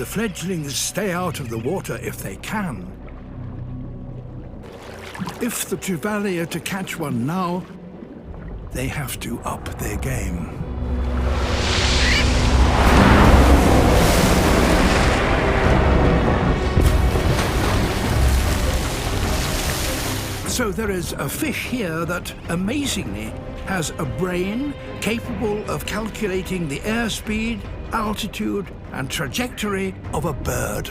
fledglings stay out of the water if they can. If the Trevally are to catch one now, they have to up their game. So there is a fish here that, amazingly, has a brain capable of calculating the airspeed, altitude, and trajectory of a bird.